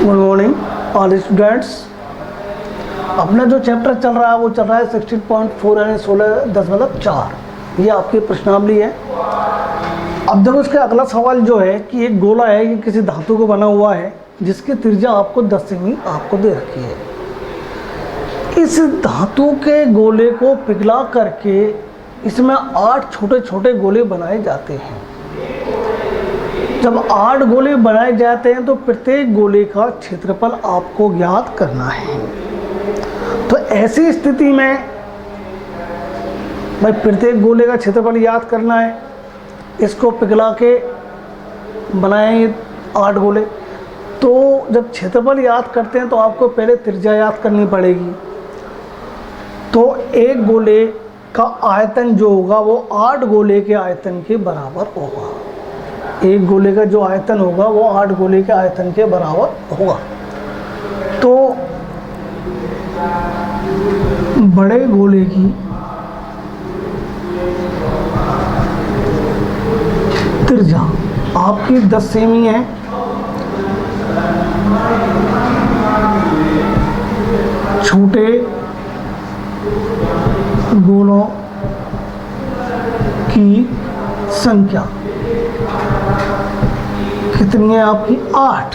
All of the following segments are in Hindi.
Good morning all students. अपना जो चैप्टर चल रहा है वो चल रहा है 16.4 यानी 16.4। ये आपकी प्रश्नावली है। अब देखो इसका अगला सवाल जो है कि एक गोला है, ये किसी धातु को बना हुआ है जिसकी त्रिज्या आपको 10 सेमी आपको दे रखी है। इस धातु के गोले को पिघला करके इसमें 8 छोटे छोटे गोले बनाए जाते हैं। जब 8 गोले बनाए जाते हैं तो प्रत्येक गोले का क्षेत्रफल आपको ज्ञात करना है। तो ऐसी स्थिति में भाई प्रत्येक गोले का क्षेत्रफल याद करना है। इसको पिघला के बनाए 8 गोले। तो जब क्षेत्रफल याद करते हैं तो आपको पहले त्रिज्या याद करनी पड़ेगी। तो एक गोले का आयतन जो होगा वो 8 गोले के आयतन के बराबर होगा। एक गोले का जो आयतन होगा वो 8 गोले के आयतन के बराबर होगा। तो बड़े गोले की त्रिज्या आपकी 10 सेमी है। छोटे गोलों की संख्या कितनी है आपकी? 8।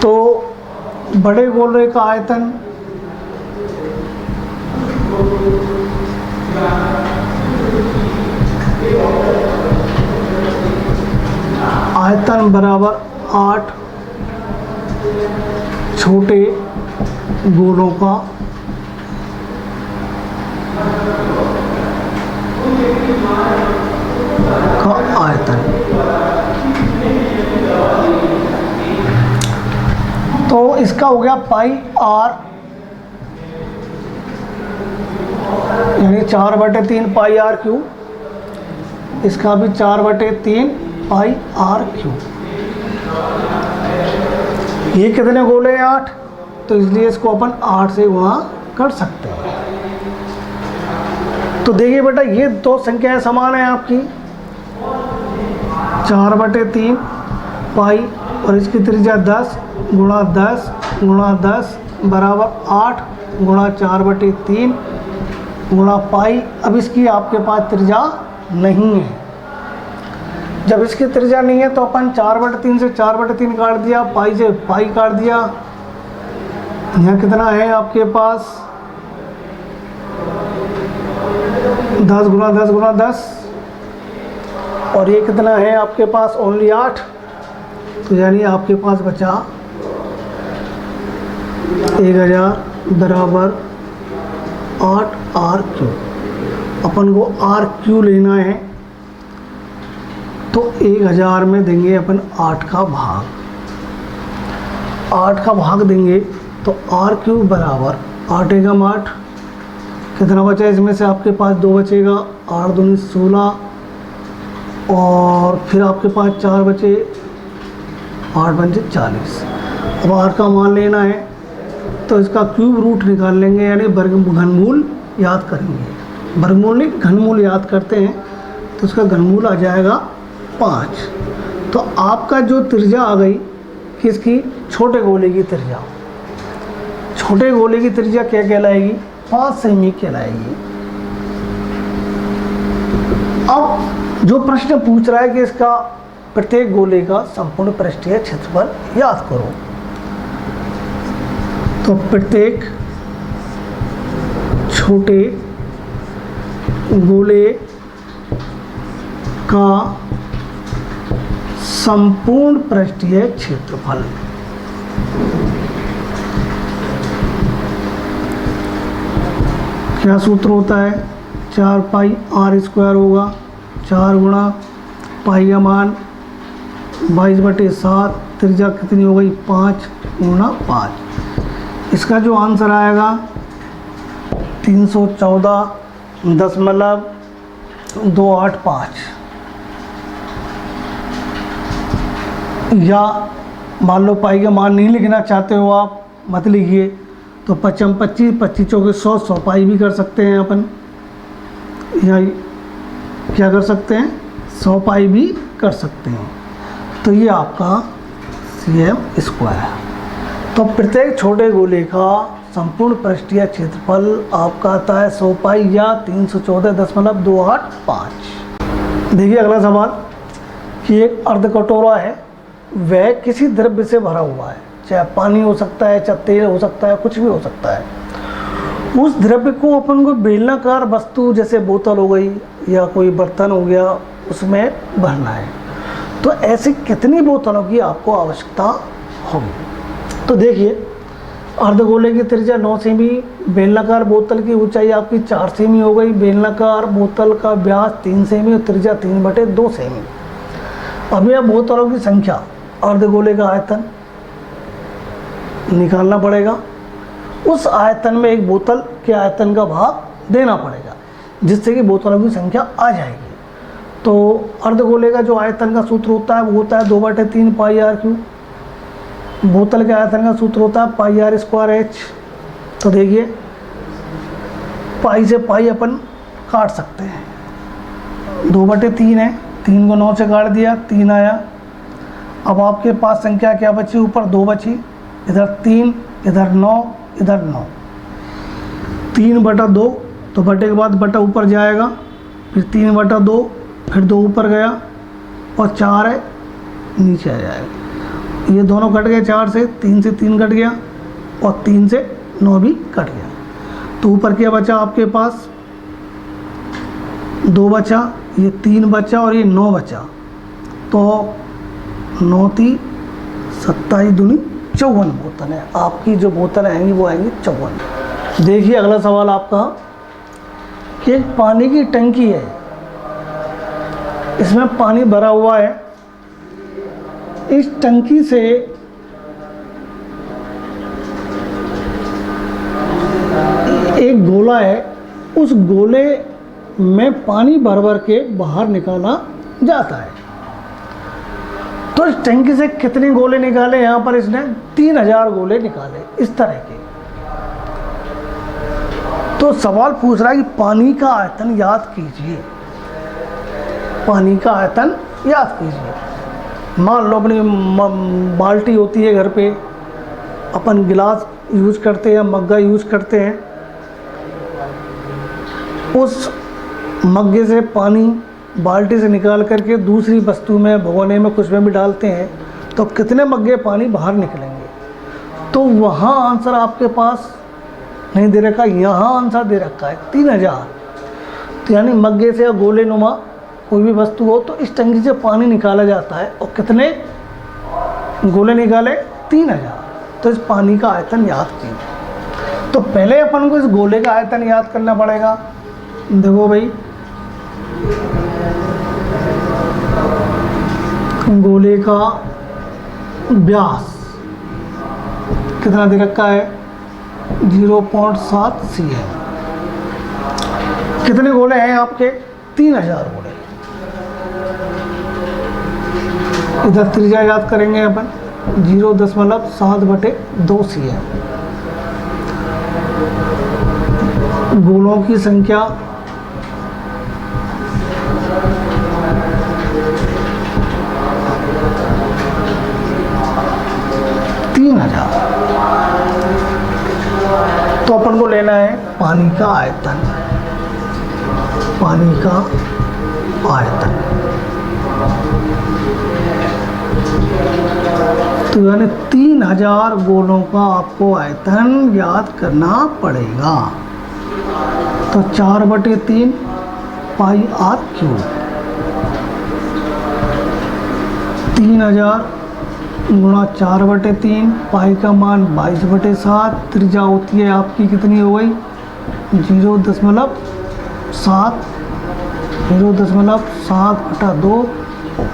तो बड़े गोले का आयतन बराबर 8 छोटे गोलों का आयतन। तो इसका हो गया पाई आर यानी 4/3 पाई आर क्यू। इसका भी 4/3 पाई आर क्यू। ये कितने गोले हैं? 8। तो इसलिए इसको अपन 8 से गुणा कर सकते हैं। तो देखिए बेटा ये दो संख्याएं समान हैं आपकी। 4/3 पाई और इसकी त्रिज्या 10 गुणा 10 गुणा 10 बराबर 8 गुणा 4/3 गुणा पाई। अब इसकी आपके पास त्रिज्या नहीं है। जब इसकी त्रिज्या नहीं है तो अपन 4/3 से 4/3 काट दिया, पाई से पाई काट दिया। यहाँ कितना है आपके पास? 10 गुणा 10 गुणा 10। और ये कितना है आपके पास? ओनली 8। तो यानी आपके पास बचा 1000 बराबर 8 आर क्यू। अपन को आर क्यू लेना है तो 1000 में देंगे अपन 8 का भाग। 8 का भाग देंगे तो आर क्यू बराबर 8 एकम 8। कितना बचा? इसमें से आपके पास 2 बचेगा। 8 दूनी 16 और फिर आपके पास 4 बचे, 8 बचे 40। अब आर का मान लेना है तो इसका क्यूब रूट निकाल लेंगे यानी घनमूल याद करेंगे। वर्गमूल नहीं, घनमूल याद करते हैं तो इसका घनमूल आ जाएगा 5। तो आपका जो त्रिज्या आ गई किसकी? छोटे गोले की त्रिज्या। छोटे गोले की त्रिज्या क्या कहलाएगी? 5 सेमी कहलाएगी। अब जो प्रश्न पूछ रहा है कि इसका प्रत्येक गोले का संपूर्ण पृष्ठीय क्षेत्रफल याद करो। तो प्रत्येक छोटे गोले का संपूर्ण पृष्ठीय क्षेत्रफल क्या सूत्र होता है? 4 पाई आर स्क्वायर होगा। 4 गुणा पाई का मान 22/7। त्रिज्या कितनी हो गई? 5 गुणा 5। इसका जो आंसर आएगा 314.285। या मान लो पाई का मान नहीं लिखना चाहते हो आप, मत लिखिए। तो 55 25 25 चौके 100 100 पाई भी कर सकते हैं अपन। या क्या कर सकते हैं, 100 पाई भी कर सकते हैं। तो ये आपका cm²। तो प्रत्येक छोटे गोले का संपूर्ण पृष्ठीय क्षेत्रफल आपका आता है 100 पाई या 314.285। देखिए अगला सवाल कि एक अर्ध कटोरा है, वह किसी द्रव्य से भरा हुआ है, चाहे पानी हो सकता है, चाहे तेल हो सकता है, कुछ भी हो सकता है। उस द्रव्य को अपन को बेलनाकार वस्तु जैसे बोतल हो गई या कोई बर्तन हो गया उसमें भरना है। तो ऐसी कितनी बोतलों की आपको आवश्यकता होगी? तो देखिए अर्धगोले की त्रिज्या 9 सेमी, बेलनाकार बोतल की ऊंचाई आपकी 4 सेमी हो गई, बेलनाकार बोतल का व्यास 3 सेमी और त्रिज्या 3/2 सेमी। अब यह बोतलों की संख्या, अर्धगोले का आयतन निकालना पड़ेगा, उस आयतन में एक बोतल के आयतन का भाग देना पड़ेगा जिससे कि बोतलों की संख्या आ जाएगी। तो अर्धगोले का जो आयतन का सूत्र होता है वो होता है 2/3 पाई आर क्यू। बोतल के आयतन का सूत्र होता है पाई आर स्क्वायर एच। तो देखिए पाई से पाई अपन काट सकते हैं, 2/3 है, 3 को 9 से काट दिया, 3 आया। अब आपके पास संख्या क्या बची? ऊपर 2 बची, इधर 3, इधर 9, इधर 9, 3/2। तो बटे के बाद बटा ऊपर जाएगा, फिर 3/2, फिर 2 ऊपर गया और 4 है नीचे आ जाएगा। ये दोनों कट गए, 4 से 3 से 3 कट गया और 3 से 9 भी कट गया। तो ऊपर क्या बचा आपके पास? 2 बचा, ये 3 बचा और ये 9 बचा। तो 9 × 27 दूनी 54 बोतल है। आपकी जो बोतल आएंगी वो आएंगी 54। देखिए अगला सवाल आपका कि एक पानी की टंकी है, इसमें पानी भरा हुआ है। इस टंकी से एक गोला है, उस गोले में पानी भर भर के बाहर निकाला जाता है। तो इस टंकी से कितने गोले निकाले? यहाँ पर इसने 3000 गोले निकाले इस तरह के। तो सवाल पूछ रहा है कि पानी का आयतन याद कीजिए, पानी का आयतन याद कीजिए। मान लो अपनी बाल्टी होती है घर पे, अपन गिलास यूज करते हैं, मग्गा यूज करते हैं, उस मग्गे से पानी बाल्टी से निकाल करके दूसरी वस्तु में, भगोने में, कुछ में भी डालते हैं तो कितने मग्गे पानी बाहर निकलेंगे? तो वहाँ आंसर आपके पास नहीं दे रखा, यहाँ आंसर दे रखा है 3000। तो यानी मग्गे से या गोले नुमा कोई भी वस्तु हो तो इस टंकी से पानी निकाला जाता है। और कितने गोले निकाले? 3000। तो इस पानी का आयतन याद कीजिए। तो पहले अपन को इस गोले का आयतन याद करना पड़ेगा। देखो भाई, गोले का व्यास कितना दे रखा है? 0.7 cm। कितने गोले हैं आपके? 3000 गोले। इधर त्रिज्या याद करेंगे अपन, 0.7/2 cm। गोलों की संख्या तो अपन को लेना है पानी का आयतन, पानी का आयतन। तो यानी 3000 गोलों का आपको आयतन याद करना पड़ेगा। तो 4/3 पाई आर क्यूब, 3000 गुणा 4/3, पाई का मान 22/7, त्रिज्या होती है आपकी कितनी हो गई? 0.7, 0.7/2,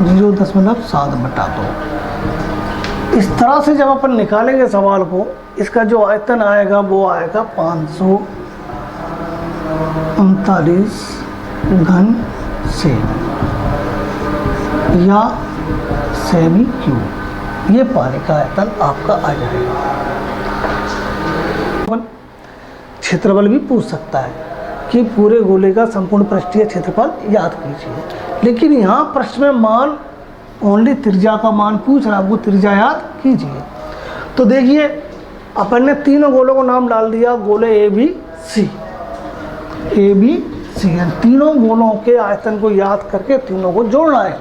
0.7/2। इस तरह से जब अपन निकालेंगे सवाल को, इसका जो आयतन आएगा वो आएगा 539 घन सेमी या सेमी क्यूब। ये पानी का आयतन आपका आ जाएगा। क्षेत्रफल भी पूछ सकता है कि पूरे गोले का संपूर्ण पृष्ठीय क्षेत्रफल याद कीजिए, लेकिन यहाँ प्रश्न में मान ओनली त्रिज्या का मान पूछ रहा है, आपको त्रिज्या याद कीजिए। तो देखिए अपन ने तीनों गोलों को नाम डाल दिया, गोले A B C, A B C, तीनों गोलों के आयतन को याद करके तीनों को जोड़ना है,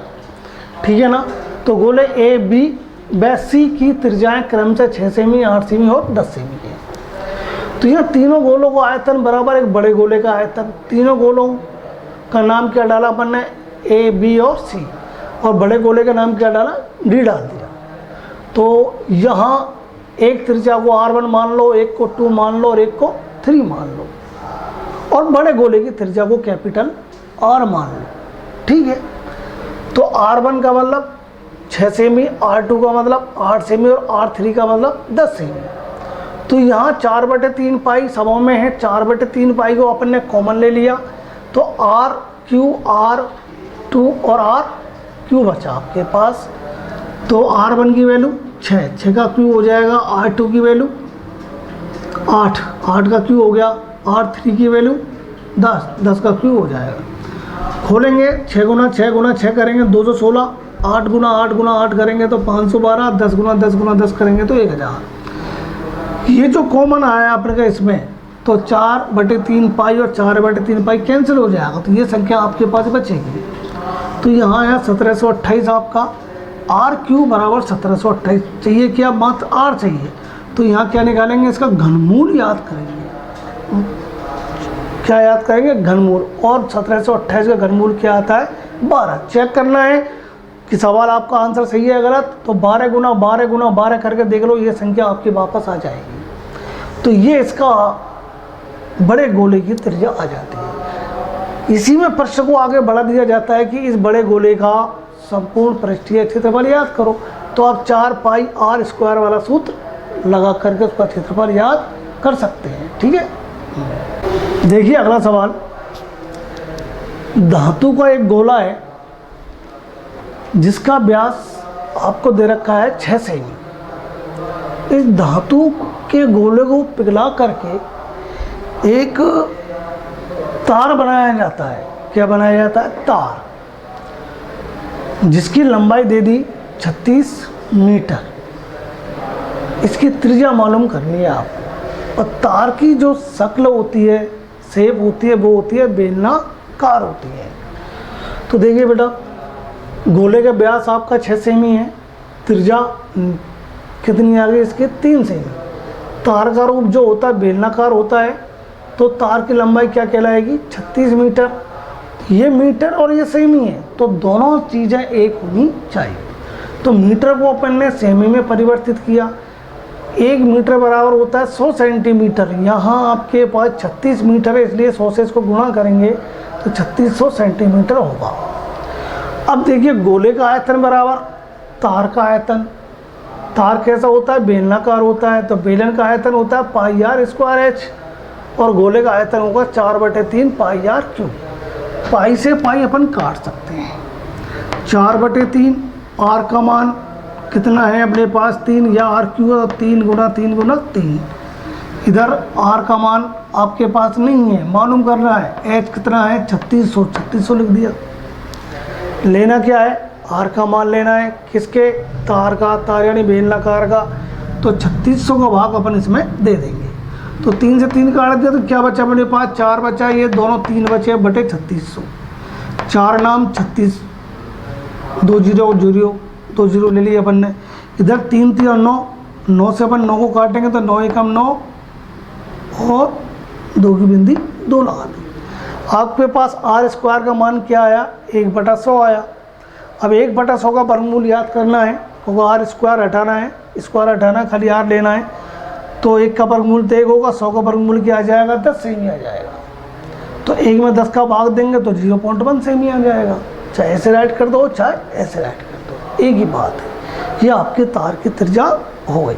ठीक है ना। तो गोले ए बी व सी की त्रिज्याएं क्रम से 6 सेमी, 8 सेमी और 10 सेमी है। तो यह तीनों गोलों का आयतन बराबर एक बड़े गोले का आयतन। तीनों गोलों का नाम क्या डाला अपन ने, ए बी और सी, और बड़े गोले का नाम क्या डाला, डी डाल दिया। तो यहाँ एक त्रिज्या को R1 मान लो, एक को 2 मान लो और एक को 3 मान लो, और बड़े गोले की त्रिज्या को कैपिटल R मान लो, ठीक है। तो R1 का मतलब 6 सेमी, R2 का मतलब 8 सेमी और R3 का मतलब 10 सेमी। तो यहाँ 4/3 पाई समों में है, 4/3 पाई को अपन ने कॉमन ले लिया, तो RQ, R2 और RQ बचा आपके पास। तो R1 की वैल्यू 6 का Q हो जाएगा, R2 की वैल्यू 8 का Q हो गया, R3 की वैल्यू 10 का Q हो जाएगा। खोलेंगे 6 गुना 6 करेंगे 216, 8 गुना 8 करेंगे तो 512, 10 गुना 10 करेंगे तो 1000। ये जो कॉमन आया आपने का इसमें, तो 4/3 पाई और 4/3 पाई कैंसिल हो जाएगा, तो ये संख्या आपके पास बचेगी। तो यहाँ आया 1728 आपका, RQ बराबर 1728 चाहिए, क्या मात्र R चाहिए। तो यहाँ क्या निकालेंगे, इसका घनमूल याद करेंगे। क्या याद करेंगे, घनमूल, और 1728 का घनमूल क्या आता है, 12। चेक करना है कि सवाल आपका आंसर सही है गलत, तो 12 गुना 12 करके देख लो, ये संख्या आपकी वापस आ जाएगी। तो ये इसका बड़े गोले की त्रिज्या आ जाती है। इसी में प्रश्न को आगे बढ़ा दिया जाता है कि इस बड़े गोले का संपूर्ण पृष्ठीय क्षेत्रफल याद करो। तो आप 4 पाई R स्क्वायर वाला सूत्र लगा करके उसका क्षेत्रफल याद कर सकते हैं, ठीक है। देखिए अगला सवाल, धातु का एक गोला है जिसका व्यास आपको दे रखा है 6 सेमी। इस धातु के गोले को पिघला करके एक तार बनाया जाता है। क्या बनाया जाता है, तार, जिसकी लंबाई दे दी 36 मीटर। इसकी त्रिज्या मालूम करनी है आपको। और तार की जो शक्ल होती है, शेप होती है, वो होती है बेलनाकार होती है। तो देखिए बेटा, गोले का व्यास आपका 6 सेमी है, त्रिज्या कितनी आ गई इसकी, 3 सेमी। तार का रूप जो होता है बेलनाकार होता है, तो तार की लंबाई क्या कहलाएगी, 36 मीटर। ये मीटर और ये सेमी है, तो दोनों चीज़ें एक होनी चाहिए। तो मीटर को अपन ने सेमी में परिवर्तित किया। 1 मीटर बराबर होता है 100 सेंटीमीटर। यहाँ आपके पास 36 मीटर है, इसलिए 100 से इसको गुणा करेंगे तो 3600 सेंटीमीटर होगा। अब देखिए, गोले का आयतन बराबर तार का आयतन। तार कैसा होता है, बेलनाकार होता है, तो बेलन का आयतन होता है पाई R स्क्वायर H, और गोले का आयतन होगा 4/3 पाई R3। पाई से पाई अपन काट सकते हैं। 4/3, R का मान कितना है अपने पास, 3, या RQ 3 गुना 3। इधर R का मान आपके पास नहीं है, मालूम करना है। H कितना है, 3600 लिख दिया। लेना क्या है, R का मान लेना है, किसके, तार का, तार यानी बेलनाकार का। तो 3600 का भाग अपन इसमें दे देंगे। तो 3 से 3 काट दिया, तो क्या बचा अपने पास, 4 बचा। ये दोनों 3 बचे बटे 3600। 4 नाम 36, 2 जीरो ले लिए अपन ने। इधर 3 3 और 9 से अपन 9 को काटेंगे तो 9 एकम 9 और 2 की बिंदी 2 लगा दी। आपके पास R स्क्वायर का मान क्या आया, 1/100 आया। अब 1/100 का वर्गमूल याद करना है, क्योंकि R स्क्वायर हटाना है, स्क्वायर हटाना है, खाली R लेना है। तो 1 का वर्गमूल तो 1 होगा, 100 का वर्गमूल क्या आ जाएगा, 10 सेमी आ जाएगा। तो 1 में 10 का भाग देंगे तो 0.1 सेमी आ जाएगा। चाहे ऐसे राइट कर दो, चाहे ऐसे राइट कर दो, एक ही बात है। ये आपके तार की त्रिज्या हो गई।